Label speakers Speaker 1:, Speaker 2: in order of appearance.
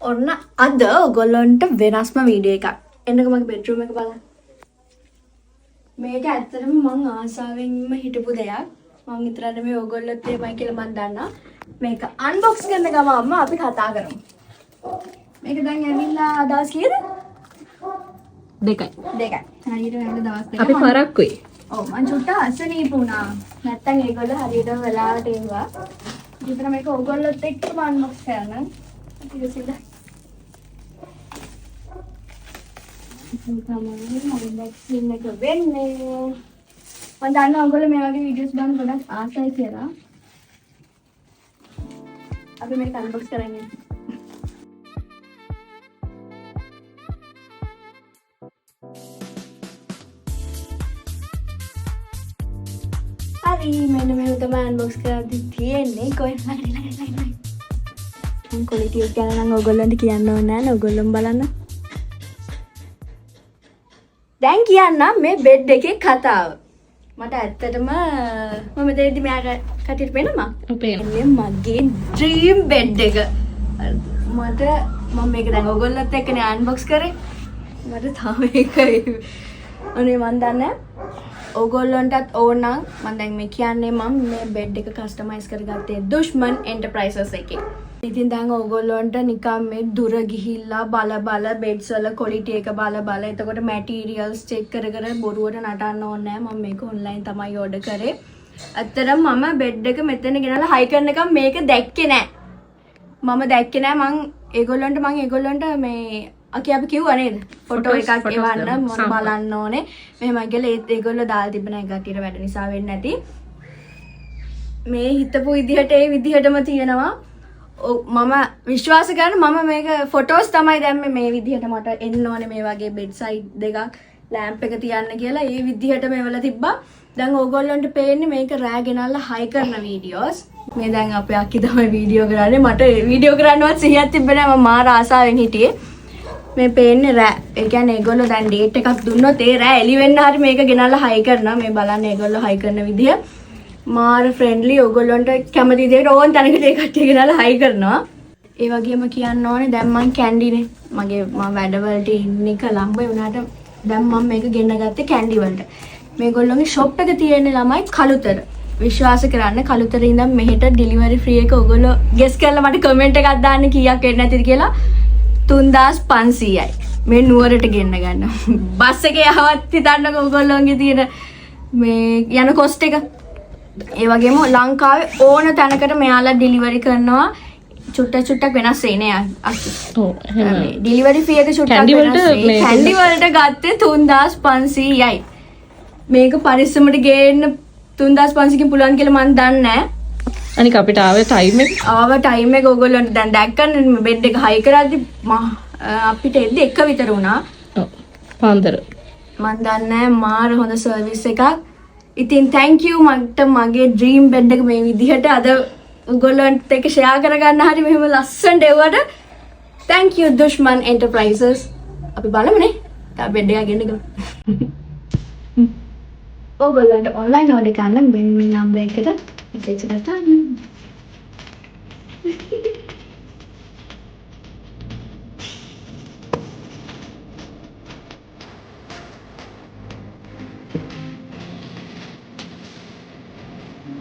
Speaker 1: ඔන්න අද ඔයගොල්ලන්ට වෙනස්ම වීඩියෝ එකක්. එන්නකෝ මගේ බෙඩ්රූම් එක බලන්න. මේක ඇත්තටම මම ආසාවෙන්ම හිටපු දෙයක්. මම විතරක් නෙමෙයි ඔයගොල්ලොත් එමය කියලා මම දන්නවා. මේක අන්බොක්ස් කරන ගමන්ම අපි කතා කරමු. මේක දැන් ඇවිල්ලා දවස් කීයද? දෙකයි. හරියට වෙන දවස් දෙක.
Speaker 2: අපි පරක්කුයි.
Speaker 1: ඔව් මං චුට්ටක් අසනීප වුණා. නැත්තම් ඒගොල්ලෝ හරියටම වෙලාවට එනවා. විතර මේක ඔයගොල්ලොත් එක්කම අන්බොක්ස් කරන්න. අපි ඉතින් තමයි අන්බොක්සින් එක වෙන්නේ. මම දන්නවා ඔයගොල්ලෝ මේ වගේ වීඩියෝස් බලන්න ගොඩක් ආසයි කියලා. අපි මේක අන්බොක්ස් කරන්නේ. හරි මෙන්න මේක තමයි අන්බොක්ස් කරද්දි තියෙන්නේ. කොහෙන්ද මම ක්වොලිටි එක ගැන නම් ඔයගොල්ලන්ට කියන්න ඕනේ නැහැ නේ. ඔයගොල්ලොම බලන්න. දැන් කියන්න මේ බෙඩ් එකේ කතාව. මට ඇත්තටම මම දෙද්දි මෙයාට කටියට පේනවා. මේ මගේ ඩ්‍රීම් බෙඩ් එක. මට මම මේක දැන් ඔයගොල්ලොත් එක්කනේ අන්බොක්ස් කරේ. මට තාම ඒක අනේ මන් දන්නේ ඔයගොල්ලන්ටත් ඕන නම් මම දැන් මේ කියන්නේ මම මේ බෙඩ් එක කස්ටමයිස් කරගත්තේ දුෂ්මන් එන්ටර්ප්‍රයිසස් එකේ. ඉතින් දැන් ඔයගොල්ලන්ට නිකන් මේ දුර ගිහිල්ලා බල බෙඩ්ස් වල ක්වොලිටි එක බල එතකොට මැටීරියල්ස් චෙක් කර බොරුවට නටන්න ඕනේ නැහැ. මම මේක ඔන්ලයින් තමයි ඕඩර් කරේ. ඇත්තටම මම බෙඩ් එක මෙතන ගෙනලා හයි කරනකම් මේක දැක්කේ නැහැ. මම දැක්කේ නැහැ. මම ඒගොල්ලන්ට මේ අපි කිව්වා නේද? ෆොටෝ එකක් එවන්න මම බලන්න ඕනේ. මෙහෙම කියලා ඒගොල්ලෝ දාලා තිබුණා ඒ කටියට වැඩ නිසා වෙන්නේ නැති. මේ හිතපු විදිහට ඒ විදිහටම තියෙනවා. මම විශ්වාස කරන මම මේක ෆොටෝස් තමයි දැම්මේ මේ විදිහට මට එන්න ඕනේ මේ වගේ බෙඩ් සයිඩ් දෙකක් ලැම්ප් එක තියන්න කියලා ඒ විදිහට මේවල තිබ්බා. දැන් ඕගොල්ලන්ට පේන්නේ මේක රෑ ගෙනල්ලා හයි කරන වීඩියෝස්. මේ දැන් අපේ අක්කි තමයි වීඩියෝ කරන්නේ. මට වීඩියෝ කරන්නවත් සිහියක් තිබ්බේ නැහැ. මම මාර ආසාවෙන් හිටියේ. මේ පේන්නේ රෑ. ඒ කියන්නේ ඒගොල්ලෝ දැන් ඩේට් එකක් දුන්නොත් ඒ රෑ එළි වෙන්න හරි මේක ගෙනල්ලා හයි කරනවා. මේ බලන්න ඒගොල්ලෝ හයි කරන විදිය. මාර ෆ්‍රෙන්ඩ්ලි ඔයගොල්ලන්ට කැමති විදිහට ඕන තැනකට ඒ කට්ටිය ගෙනල්ලා හයි කරනවා. ඒ වගේම කියන්න ඕනේ දැන් මං කැන්ඩිනේ. මම වැඩවලට ඉන්නේ කොළඹ වුණාට දැන් මම මේක ගෙන්න ගත්තේ කැන්ඩි වලට. මේගොල්ලෝගේ ෂොප් එක තියෙන්නේ ළමයි කලුතර. විශ්වාස කරන්න කලුතර ඉඳන් මෙහෙට ඩෙලිවරි ෆ්‍රී එක ඔයගොල්ලෝ ගෙස් කරලා මට කමෙන්ට් එකක් දාන්න කීයක් වෙන්නේ නැතිද කියලා. 3500යි. මේ නුවරට ගෙන්න ගන්න. බස් එකේ යවවත් හිතන්නකෝ ඔයගොල්ලෝගේ තියෙන මේ යන කොස්ට් එක. ඒ වගේම ලංකාවේ ඕන තැනකට මෙයාලා ඩෙලිවරි කරනවා. චුට්ටක් වෙනස් වෙන්නේ අක්කි. ඔව් එහෙම. ඩෙලිවරි ෆී එක චුට්ටක් වෙනස් වෙයි. කැන්ඩි වලට ගත්තේ 3500යි. මේක පරිස්සමට ගේන්න 3500කින් පුළුවන් කියලා මම දන්නේ නැහැ.
Speaker 2: අනික අපිට ආවේ ටයිම්
Speaker 1: එක ඔයගොල්ලන්ට දැන් දැක්කන්නේ බෙඩ් එක හයි කරද්දි අපිට එද්දි එක විතර වුණා.
Speaker 2: ඔව්. පාන්දර.
Speaker 1: මම දන්නේ මාර හොඳ සර්විස් එකක්. ඉතින් thank you මට මගේ ඩ්‍රීම් බෙඩ් එක මේ විදිහට අද ඔයගොල්ලන්ට එක්ක ෂෙයා කරගන්න හරි මෙහෙම ලස්සනට එවුවට thank you දුෂ්මන් එන්ටර්ප්‍රයිසස්. අපි බලමුනේ. තා බෙඩ් එක ගෙන්න ගමු. ඔයගොල්ලන්ට ඔන්ලයින් ඕඩර් කරන්න මේ නම්බර් එකට මෙසේජ් එකක් දාන්න.